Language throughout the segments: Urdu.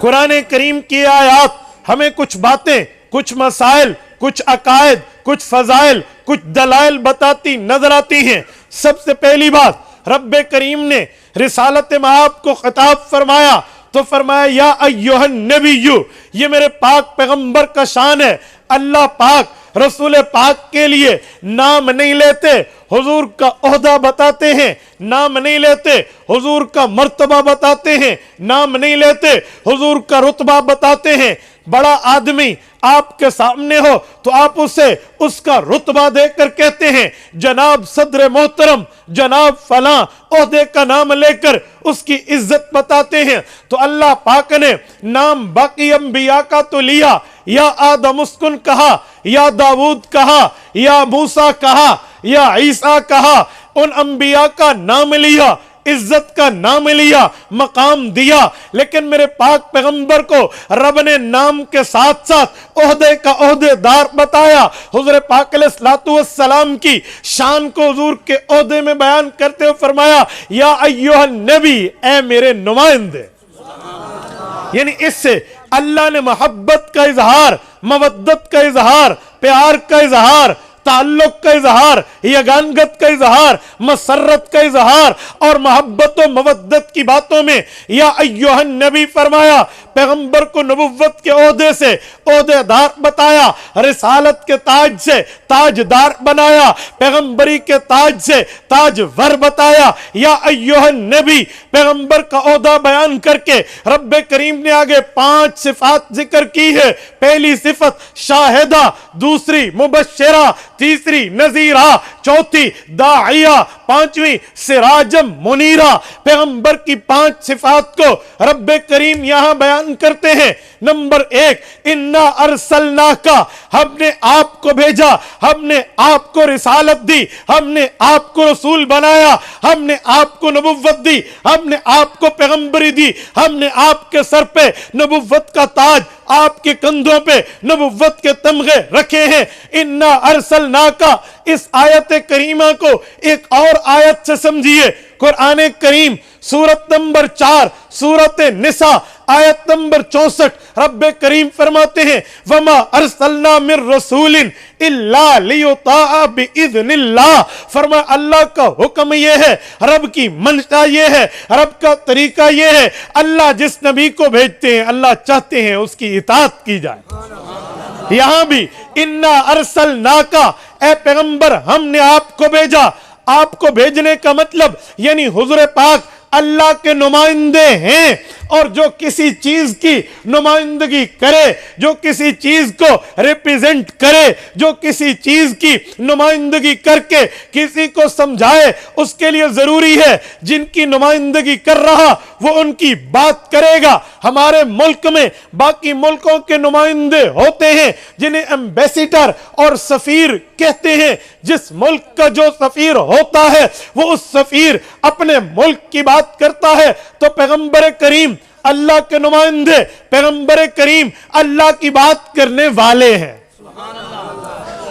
قرآن کریم کی آیات ہمیں کچھ باتیں، کچھ مسائل، کچھ عقائد، کچھ فضائل، کچھ دلائل بتاتی نظر آتی ہیں۔ سب سے پہلی بات، رب کریم نے رسالت مآب کو خطاب فرمایا تو فرمایا یا ایھا النبی، یہ میرے پاک پیغمبر کا شان ہے۔ اللہ پاک رسول پاک کے لیے نام نہیں لیتے، حضور کا عہدہ بتاتے ہیں، نام نہیں لیتے، حضور کا مرتبہ بتاتے ہیں، نام نہیں لیتے، حضور کا رتبہ بتاتے ہیں۔ بڑا آدمی آپ کے سامنے ہو تو آپ اسے اس کا رتبہ دے کر کہتے ہیں جناب صدر محترم، جناب فلاں، عہدے کا نام لے کر اس کی عزت بتاتے ہیں۔ تو اللہ پاک نے نام باقی انبیاء کا تو لیا، یا آدم اسکن کہا، یا داود کہا، یا موسیٰ کہا، یا عیسیٰ کہا، ان انبیاء کا نام لیا، عزت کا نام لیا، مقام دیا، لیکن میرے پاک پیغمبر کو رب نے نام کے ساتھ ساتھ عہدے کا عہدے دار بتایا۔ حضور پاک علیہ الصلوۃ والسلام کی شان کو حضور کے عہدے میں بیان کرتے ہوئے فرمایا یا ایھا النبی، اے میرے نمائندے۔ یعنی اس سے اللہ نے محبت کا اظہار، مودت کا اظہار، پیار کا اظہار، تعلق کا اظہار، یگانگت کا اظہار، مسرت کا اظہار اور محبت و مودت کی باتوں میں یا ایھا النبی فرمایا۔ پیغمبر کو نبوت کے عہدے سے عہدے دار بتایا، رسالت کے تاج سے تاج دار بنایا، پیغمبری کے تاج سے تاج ور بتایا۔ یا ایھا النبی، پیغمبر کا عہدہ بیان کر کے رب کریم نے آگے 5 صفات ذکر کی ہے۔ پہلی صفت شاہدہ، دوسری مبشرہ، تیسری نذیرہ، چوتھی داعیہ، پانچویں سراجم منیرہ۔ پیغمبر کی 5 صفات کو رب کریم یہاں بیان کرتے ہیں۔ نمبر 1، انا ارسلناک، ہم نے آپ کو بھیجا، ہم نے آپ کو رسالت دی، ہم نے آپ کو رسول بنایا، ہم نے آپ کو نبوت دی، ہم نے آپ کو پیغمبری دی، ہم نے آپ کے سر پہ نبوت کا تاج، آپ کے کندھوں پہ نبوت کے تمغے رکھے ہیں۔ انا ارسلناک، اس آیت کریمہ کو ایک اور آیت سے سمجھیے۔ قرآن کریم سورت نمبر 4 سورت نساء آیت نمبر 64 رب کریم فرماتے ہیں وما ارسلنا من رسول الا لیطاع باذن اللہ۔ فرمایا اللہ کا حکم یہ ہے، رب کی منشا یہ ہے، رب کا طریقہ یہ ہے، اللہ جس نبی کو بھیجتے ہیں اللہ چاہتے ہیں اس کی اطاعت کی جائے۔ یہاں بھی انا ارسلناک، اے پیغمبر ہم نے آپ کو بھیجا۔ آپ کو بھیجنے کا مطلب یعنی حضور پاک اللہ کے نمائندے ہیں، اور جو کسی چیز کی نمائندگی کرے، جو کسی چیز کو ریپریزنٹ کرے، جو کسی چیز کی نمائندگی کر کے کسی کو سمجھائے، اس کے لیے ضروری ہے جن کی نمائندگی کر رہا وہ ان کی بات کرے گا۔ ہمارے ملک میں باقی ملکوں کے نمائندے ہوتے ہیں جنہیں ایمبیسیڈر اور سفیر کہتے ہیں۔ جس ملک کا جو سفیر ہوتا ہے وہ اس سفیر اپنے ملک کی بات کرتا ہے، تو پیغمبر کریم اللہ کے نمائندے، پیغمبر کریم اللہ کی بات کرنے والے ہیں۔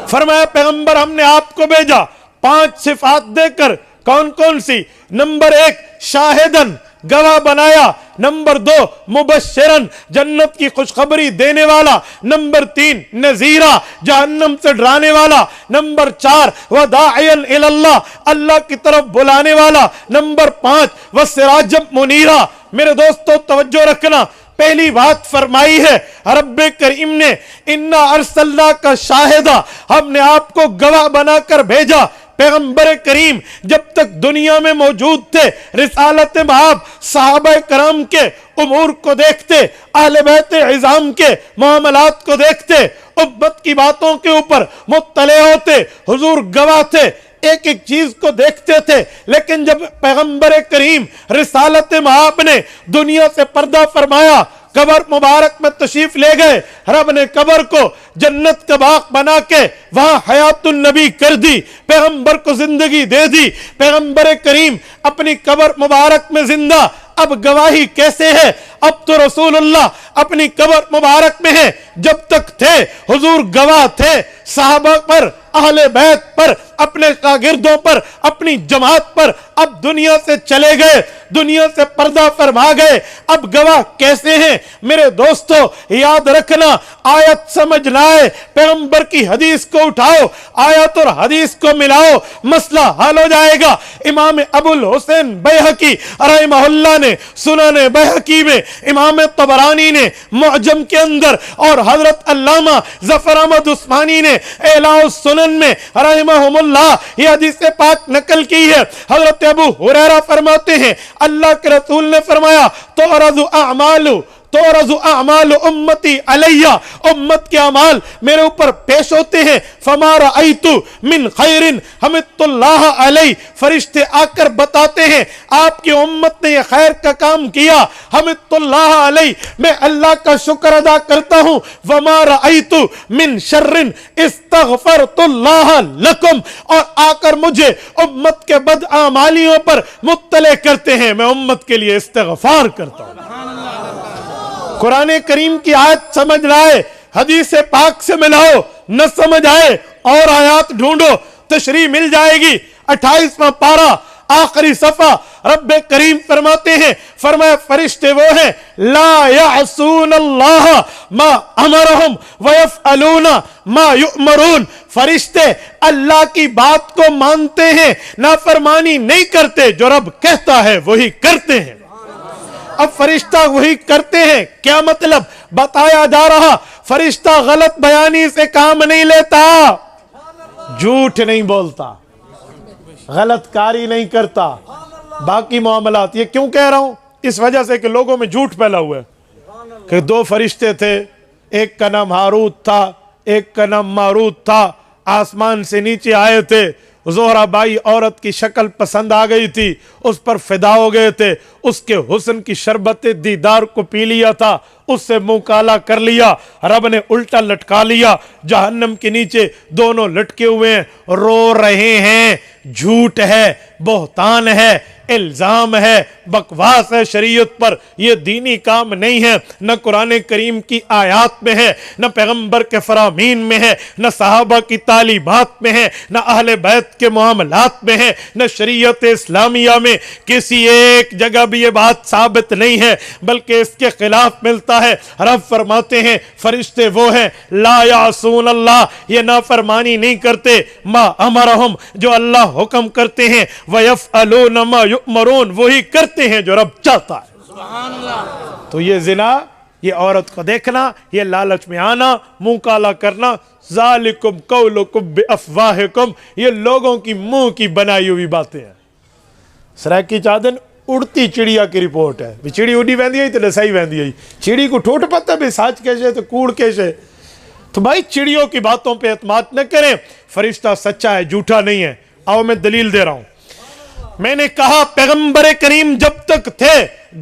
فرمایا پیغمبر ہم نے آپ کو بھیجا 5 صفات دے کر۔ کون کون سی؟ نمبر 1 شاہدن، گواہ بنایا۔ نمبر 2 مبشرن، جنت کی خوشخبری دینے والا۔ نمبر 3 نذیرہ، جہنم سے ڈرانے والا۔ نمبر 4 وداعین الی اللہ، اللہ کی طرف بلانے والا۔ نمبر 5 وسراجم منیرہ۔ میرے دوستو توجہ رکھنا، پہلی بات فرمائی ہے رب کریم نے انا ارسلناک شاہدہ، ہم نے آپ کو گواہ بنا کر بھیجا۔ پیغمبر کریم جب تک دنیا میں موجود تھے، رسالت مآب صحابہ کرام کے امور کو دیکھتے، اہل بیت عظام کے معاملات کو دیکھتے، امت کی باتوں کے اوپر مطلع ہوتے، حضور گواہ تھے، ایک ایک چیز کو دیکھتے تھے۔ لیکن جب پیغمبر کریم رسالت مآب نے دنیا سے پردہ فرمایا، قبر مبارک میں تشریف لے گئے، رب نے قبر کو جنت کا باغ بنا کے وہاں حیات النبی کر دی، پیغمبر کو زندگی دے دی۔ پیغمبر کریم اپنی قبر مبارک میں زندہ، اب گواہی کیسے ہے؟ اب تو رسول اللہ اپنی قبر مبارک میں ہے، جب تک تھے حضور گواہ تھے، صحابہ پر اہل بیت پر, اپنے شاگردوں پر, اپنی جماعت پر اب دنیا سے چلے گئے, دنیا سے پردہ فرما گئے. اب گواہ کیسے ہیں میرے دوستو؟ یاد رکھنا, آیت سمجھ لائے, پیغمبر کی حدیث کو اٹھاؤ, آیت اور حدیث کو ملاؤ, مسئلہ حل ہو جائے گا. امام ابو الحسین بیہقی رحمہ اللہ نے سنن بیہقی میں, امام طبرانی نے معجم کے اندر, اور حضرت علامہ ظفر احمد عثمانی نے اعلاء السنن میں رحمہم اللہ یہ حدیث پاک نقل کی ہے. حضرت ابو ہریرہ فرماتے ہیں اللہ کے رسول نے فرمایا تعرض اعمال امتی علیہ, امت کے اعمال میرے اوپر پیش ہوتے ہیں. فما رأیت من خیر حمدت اللہ علیہ, فرشتے آ کر بتاتے ہیں آپ کی امت نے یہ خیر کا کام کیا, حمدت اللہ علیہ, میں اللہ کا شکر ادا کرتا ہوں. وما رأیت من شر استغفرت اللہ لکم, اور آ کر مجھے امت کے بدعمالیوں پر مطلع کرتے ہیں, میں امت کے لیے استغفار کرتا ہوں. قرآن کریم کی آیت سمجھ لائے, حدیث پاک سے ملاؤ, نہ سمجھ آئے اور آیات ڈھونڈو, تشریح مل جائے گی. 28واں پارہ آخری صفحہ رب کریم فرماتے ہیں, فرمایا فرشتے وہ ہیں لا یعصون اللہ ما امرہم ویفعلون ما یؤمرون, فرشتے اللہ کی بات کو مانتے ہیں, نافرمانی نہیں کرتے, جو رب کہتا ہے وہی کرتے ہیں. اب فرشتہ وہی کرتے ہیں, کیا مطلب بتایا جا رہا, فرشتہ غلط بیانی سے کام نہیں لیتا, جھوٹ نہیں بولتا, غلط کاری نہیں کرتا, باقی معاملات. یہ کیوں کہہ رہا ہوں؟ اس وجہ سے کہ لوگوں میں جھوٹ پھیلا ہوا ہے کہ دو فرشتے تھے, ایک کا نام ہاروت تھا, ایک کا نام ماروت تھا, آسمان سے نیچے آئے تھے, زہرہ بائی عورت کی شکل پسند آ گئی تھی, اس پر فدا ہو گئے تھے, اس کے حسن کی شربت دیدار کو پی لیا تھا, اس سے منہ کالا کر لیا, رب نے الٹا لٹکا لیا, جہنم کے نیچے دونوں لٹکے ہوئے ہیں, رو رہے ہیں. جھوٹ ہے, بہتان ہے, الزام ہے, بکواس ہے شریعت پر. یہ دینی کام نہیں ہے, نہ قرآن کریم کی آیات میں ہے, نہ پیغمبر کے فرامین میں ہے, نہ صحابہ کی تعلیمات میں ہے, نہ اہل بیت کے معاملات میں ہے, نہ شریعت اسلامیہ میں کسی ایک جگہ بھی یہ بات ثابت نہیں ہے, بلکہ اس کے خلاف ملتا ہے. رب فرماتے ہیں فرشتے وہ ہیں لا یعصون اللہ, یہ نافرمانی نہیں کرتے, ما امرہم, جو اللہ حکم کرتے ہیں, ویفعلون ما یؤمرون, وہی کرتے ہیں جو رب چاہتا ہے. سبحان اللہ. تو یہ زنا, یہ عورت کو دیکھنا, یہ لالچ میں آنا, منہ کالا کرنا, ذالکم قولکم بافواہکم, یہ لوگوں کی منہ کی بنائی ہوئی باتیں ہیں. سرائکی چادن اڑتی چڑیا کی رپورٹ ہے, چڑی اڑی ویندی ہے تو لسائی ویندی ہے, چڑی کو ٹھوٹ پتا بھی ساچ کیسے تو کوڑ کیسے. تو بھائی چڑیوں کی باتوں پہ اعتماد نہ کریں, فرشتہ سچا ہے, جھوٹا نہیں ہے. آؤ میں دلیل دے رہا ہوں. میں نے کہا پیغمبر کریم جب تک تھے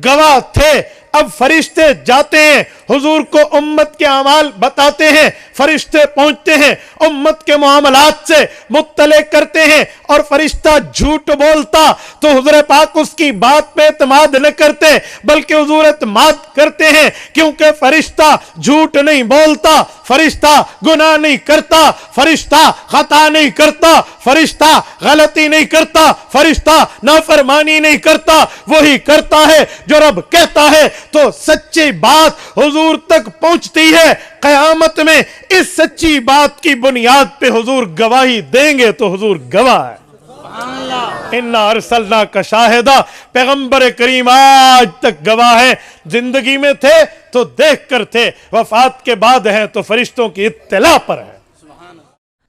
گواہ تھے, اب فرشتے جاتے ہیں, حضور کو امت کے اعمال بتاتے ہیں, فرشتے پہنچتے ہیں, امت کے معاملات سے مطلع کرتے ہیں, اور فرشتہ جھوٹ بولتا تو حضور پاک اس کی بات پہ اعتماد نہ کرتے, بلکہ حضور اعتماد کرتے ہیں, کیونکہ فرشتہ جھوٹ نہیں بولتا, فرشتہ گناہ نہیں کرتا, فرشتہ خطا نہیں کرتا, فرشتہ غلطی نہیں کرتا, فرشتہ نافرمانی نہیں کرتا, وہی کرتا ہے جو رب کہتا ہے. تو سچی بات حضور تک پہنچتی ہے. قیامت میں اس سچی بات کی بنیاد پہ حضور گواہی دیں گے تو حضور گواہ ہے. اِنَّا أَرْسَلْنَاكَ شَاهِدًا, پیغمبر کریم آج تک گواہ ہیں. زندگی میں تھے تو دیکھ کر تھے, وفات کے بعد ہیں تو فرشتوں کی اطلاع پر ہیں.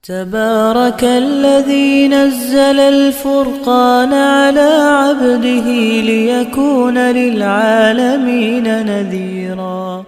تبارك الذي نزل الفرقان على عبده ليكون للعالمين نذيرا.